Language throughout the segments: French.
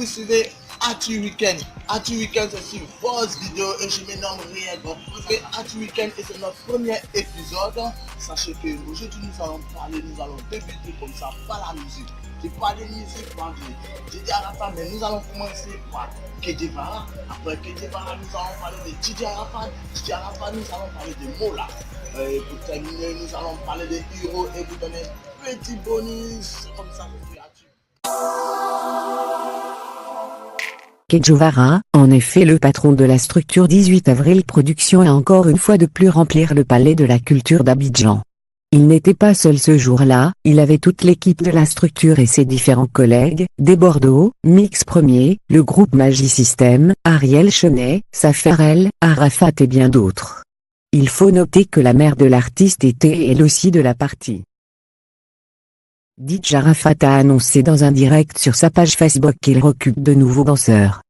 vous suivez Actu Weekend. Actu Weekend, c'est sur Buzz Vidéo et je me nomme réellement Actu Weekend et c'est notre premier épisode. Sachez que aujourd'hui nous allons débuter comme ça par la musique. Je parle de musique par Didier Arafat, mais nous allons commencer par Kedjevara. Après Kedjevara, nous allons parler de Didier Arafat. Didier Arafat, nous allons parler de Mola. Et pour terminer, nous allons parler de Hiro et vous donner un petit bonus. Comme ça, je suis Actu. Kedjevara, en effet le patron de la structure 18 avril Productions a encore une fois de plus remplir le palais de la culture d'Abidjan. Il n'était pas seul ce jour-là, il avait toute l'équipe de la structure et ses différents collègues, des Bordeaux, Mix Premier, le groupe Magisystème, Ariel Chenet, Safarel, Arafat et bien d'autres. Il faut noter que la mère de l'artiste était elle aussi de la partie. Didier Arafat a annoncé dans un direct sur sa page Facebook qu'il recrute de nouveaux danseurs.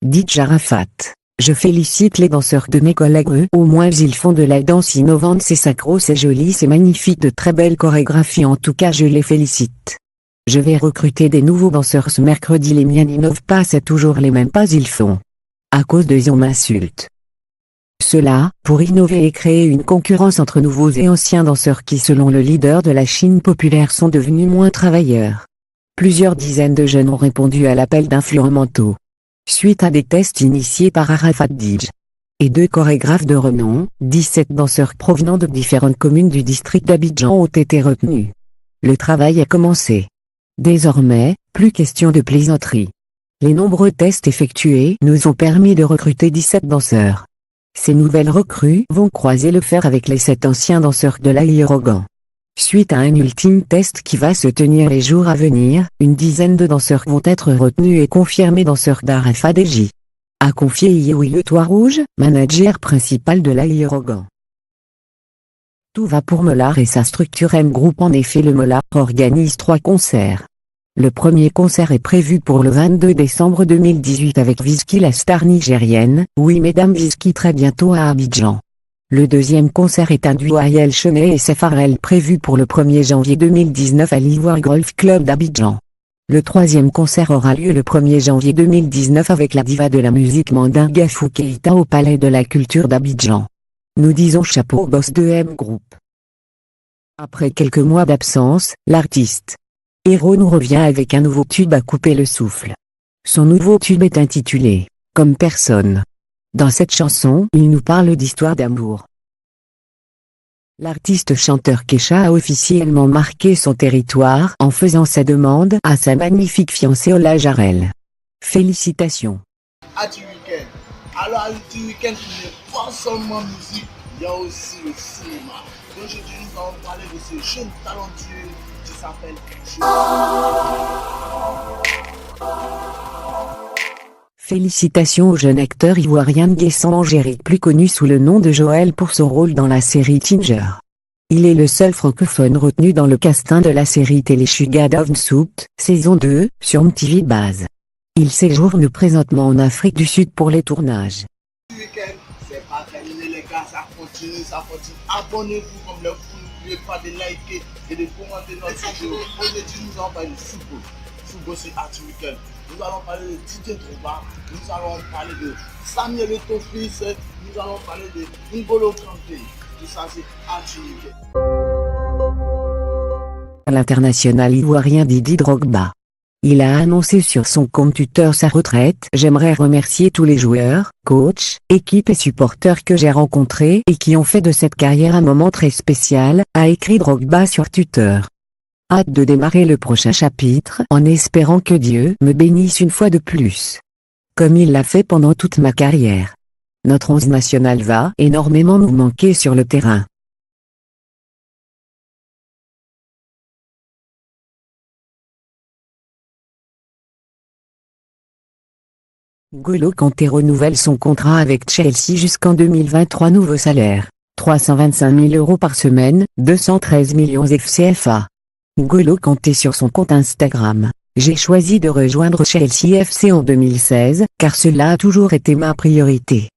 Didier Arafat: je félicite les danseurs de mes collègues, au moins ils font de la danse innovante, c'est sacro, c'est joli, c'est magnifique, de très belles chorégraphies, en tout cas je les félicite. Je vais recruter des nouveaux danseurs ce mercredi, les miens n'innovent pas, c'est toujours les mêmes pas ils font. À cause de on m'insulte. Cela, pour innover et créer une concurrence entre nouveaux et anciens danseurs qui selon le leader de la Chine populaire sont devenus moins travailleurs. Plusieurs dizaines de jeunes ont répondu à l'appel d'influents mentaux. Suite à des tests initiés par Arafat Dij et 2 chorégraphes de renom, 17 danseurs provenant de différentes communes du district d'Abidjan ont été retenus. Le travail a commencé. Désormais, plus question de plaisanterie. Les nombreux tests effectués nous ont permis de recruter 17 danseurs. Ces nouvelles recrues vont croiser le fer avec les 7 anciens danseurs de l'Aïrogan. Suite à un ultime test qui va se tenir les jours à venir, une dizaine de danseurs vont être retenus et confirmés danseurs d'Arafat Dj. A confié Yehoui le Toit Rouge, manager principal de l'Aïrogan. Tout va pour Mola et sa structure M Group. En effet, le Mola organise 3 concerts. Le premier concert est prévu pour le 22 décembre 2018 avec Wizkid, la star nigérienne, oui mesdames, Wizkid très bientôt à Abidjan. Le deuxième concert est un duo Ariel Chenet et Safarel prévu pour le 1er janvier 2019 à l'Ivoire Golf Club d'Abidjan. Le troisième concert aura lieu le 1er janvier 2019 avec la diva de la musique Mandinga Fou Keïta au Palais de la Culture d'Abidjan. Nous disons chapeau au boss de M Group. Après quelques mois d'absence, l'artiste Hiro nous revient avec un nouveau tube à couper le souffle. Son nouveau tube est intitulé « Comme personne ». Dans cette chanson, il nous parle d'histoire d'amour. L'artiste chanteur Kesha a officiellement marqué son territoire en faisant sa demande à sa magnifique fiancée Ola Jarel. Félicitations. Actu Weekend. Alors Actu Weekend, il n'est pas seulement musique, il y a aussi le cinéma. Aujourd'hui, nous allons parler de ce jeune talentueux qui s'appelle Félicitations au jeune acteur ivoirien Nguessan Angérique, plus connu sous le nom de Joël pour son rôle dans la série Tinger. Il est le seul francophone retenu dans le casting de la série télé Sugar Down Soup, saison 2, sur MTV Base. Il séjourne présentement en Afrique du Sud pour les tournages. Week-end, c'est pas terminé les gars, ça continue. Abonnez-vous comme le fou, n'oubliez pas de liker et de commenter notre vidéo. Aujourd'hui, nous allons parler de football. Football, c'est Actu Weekend. Nous allons parler de Didier Drogba, nous allons parler de Samuel Eto'o, nous allons parler de N'Golo Kanté. Tout ça, c'est Actu Weekend. L'international ivoirien Didier Drogba. Il a annoncé sur son compte Twitter sa retraite. J'aimerais remercier tous les joueurs, coachs, équipes et supporters que j'ai rencontrés et qui ont fait de cette carrière un moment très spécial, a écrit Drogba sur Twitter. Hâte de démarrer le prochain chapitre en espérant que Dieu me bénisse une fois de plus. Comme il l'a fait pendant toute ma carrière. Notre 11 national va énormément nous manquer sur le terrain. N'Golo Kanté renouvelle son contrat avec Chelsea jusqu'en 2023. Nouveau salaire, 325 000 € par semaine, 213 millions FCFA. N'Golo Kanté sur son compte Instagram. J'ai choisi de rejoindre Chelsea FC en 2016, car cela a toujours été ma priorité.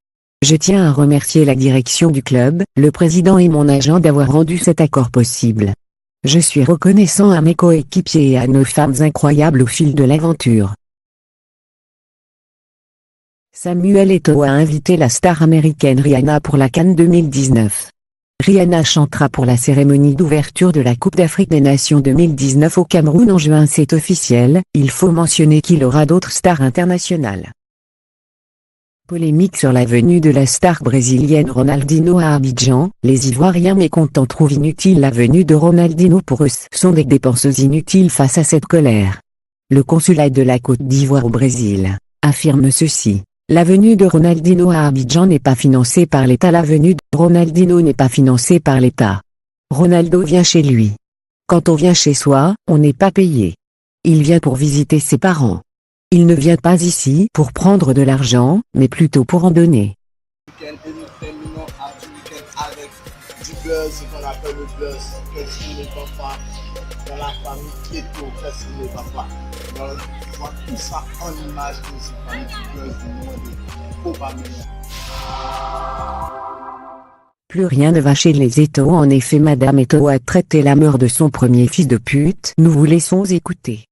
Je tiens à remercier la direction du club, le président et mon agent d'avoir rendu cet accord possible. Je suis reconnaissant à mes coéquipiers et à nos femmes incroyables au fil de l'aventure. Samuel Eto'o a invité la star américaine Rihanna pour la CAN 2019. Rihanna chantera pour la cérémonie d'ouverture de la Coupe d'Afrique des Nations 2019 au Cameroun en juin. C'est officiel, il faut mentionner qu'il y aura d'autres stars internationales. Polémique sur la venue de la star brésilienne Ronaldinho à Abidjan, les Ivoiriens mécontents trouvent inutile la venue de Ronaldinho. Pour eux, ce sont des dépenses inutiles face à cette colère. Le consulat de la Côte d'Ivoire au Brésil affirme ceci. La venue de Ronaldinho à Abidjan n'est pas financée par l'État. La venue de Ronaldinho n'est pas financée par l'État. Ronaldo vient chez lui. Quand on vient chez soi, on n'est pas payé. Il vient pour visiter ses parents. Il ne vient pas ici pour prendre de l'argent, mais plutôt pour en donner. Et nous terminons Artu Weekend avec du buzz, ce qu'on appelle le buzz. Qu'est-ce qui ne va pas dans la famille Keto, qu'est-ce qui ne va pas. Donc, on voit tout ça en image de cette famille du buzz du nom de Aubameyang. Plus rien ne va chez les Eto'o. En effet, Madame Eto'o a traité la mort de son premier fils de pute. Nous vous laissons écouter.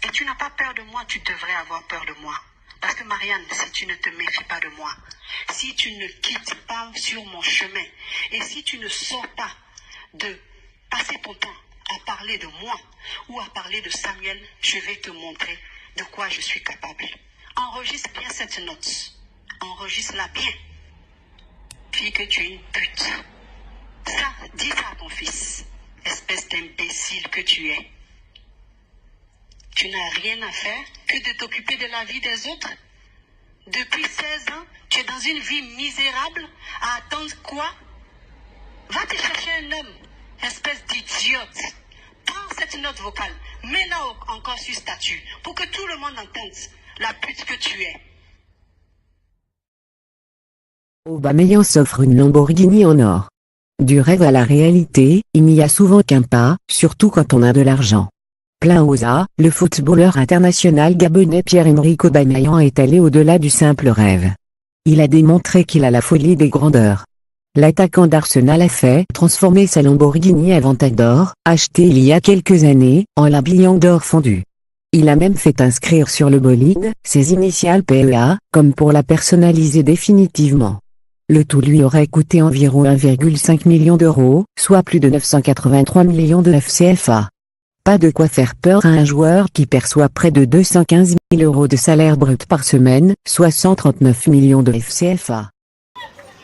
Et tu n'as pas peur de moi, tu devrais avoir peur de moi. Parce que Marianne, si tu ne te méfies pas de moi, si tu ne quittes pas sur mon chemin, et si tu ne sors pas de passer ton temps à parler de moi ou à parler de Samuel, je vais te montrer de quoi je suis capable. Enregistre bien cette note. Enregistre-la bien. Fille que tu es une pute. Ça, dis ça à ton fils. Espèce d'imbécile que tu es. Tu n'as rien à faire que de t'occuper de la vie des autres. Depuis 16 ans, tu es dans une vie misérable à attendre quoi? Va te chercher un homme, espèce d'idiote. Prends cette note vocale, mets-la encore sur statut pour que tout le monde entende la pute que tu es. Aubameyang s'offre une Lamborghini en or. Du rêve à la réalité, il n'y a souvent qu'un pas, surtout quand on a de l'argent. Plein aux as, le footballeur international gabonais Pierre-Emerick Aubameyang est allé au-delà du simple rêve. Il a démontré qu'il a la folie des grandeurs. L'attaquant d'Arsenal a fait transformer sa Lamborghini Aventador, achetée il y a quelques années, en l'habillant d'or fondu. Il a même fait inscrire sur le bolide ses initiales PEA, comme pour la personnaliser définitivement. Le tout lui aurait coûté environ 1,5 million d'euros, soit plus de 983 millions de CFA. Pas de quoi faire peur à un joueur qui perçoit près de 215 000 euros de salaire brut par semaine, soit 139 millions de CFA.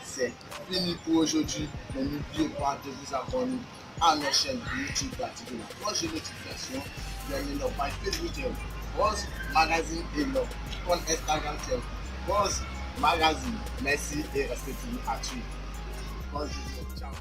C'est fini pour aujourd'hui, mais n'oubliez pas de vous abonner à notre chaîne YouTube, d'activer la cloche de notification, bienvenue dans ma Facebook, Buzz Magazine et notre compte Instagram, Buzz Magazine. Merci et restez toujours à suivre. Bonne journée, ciao.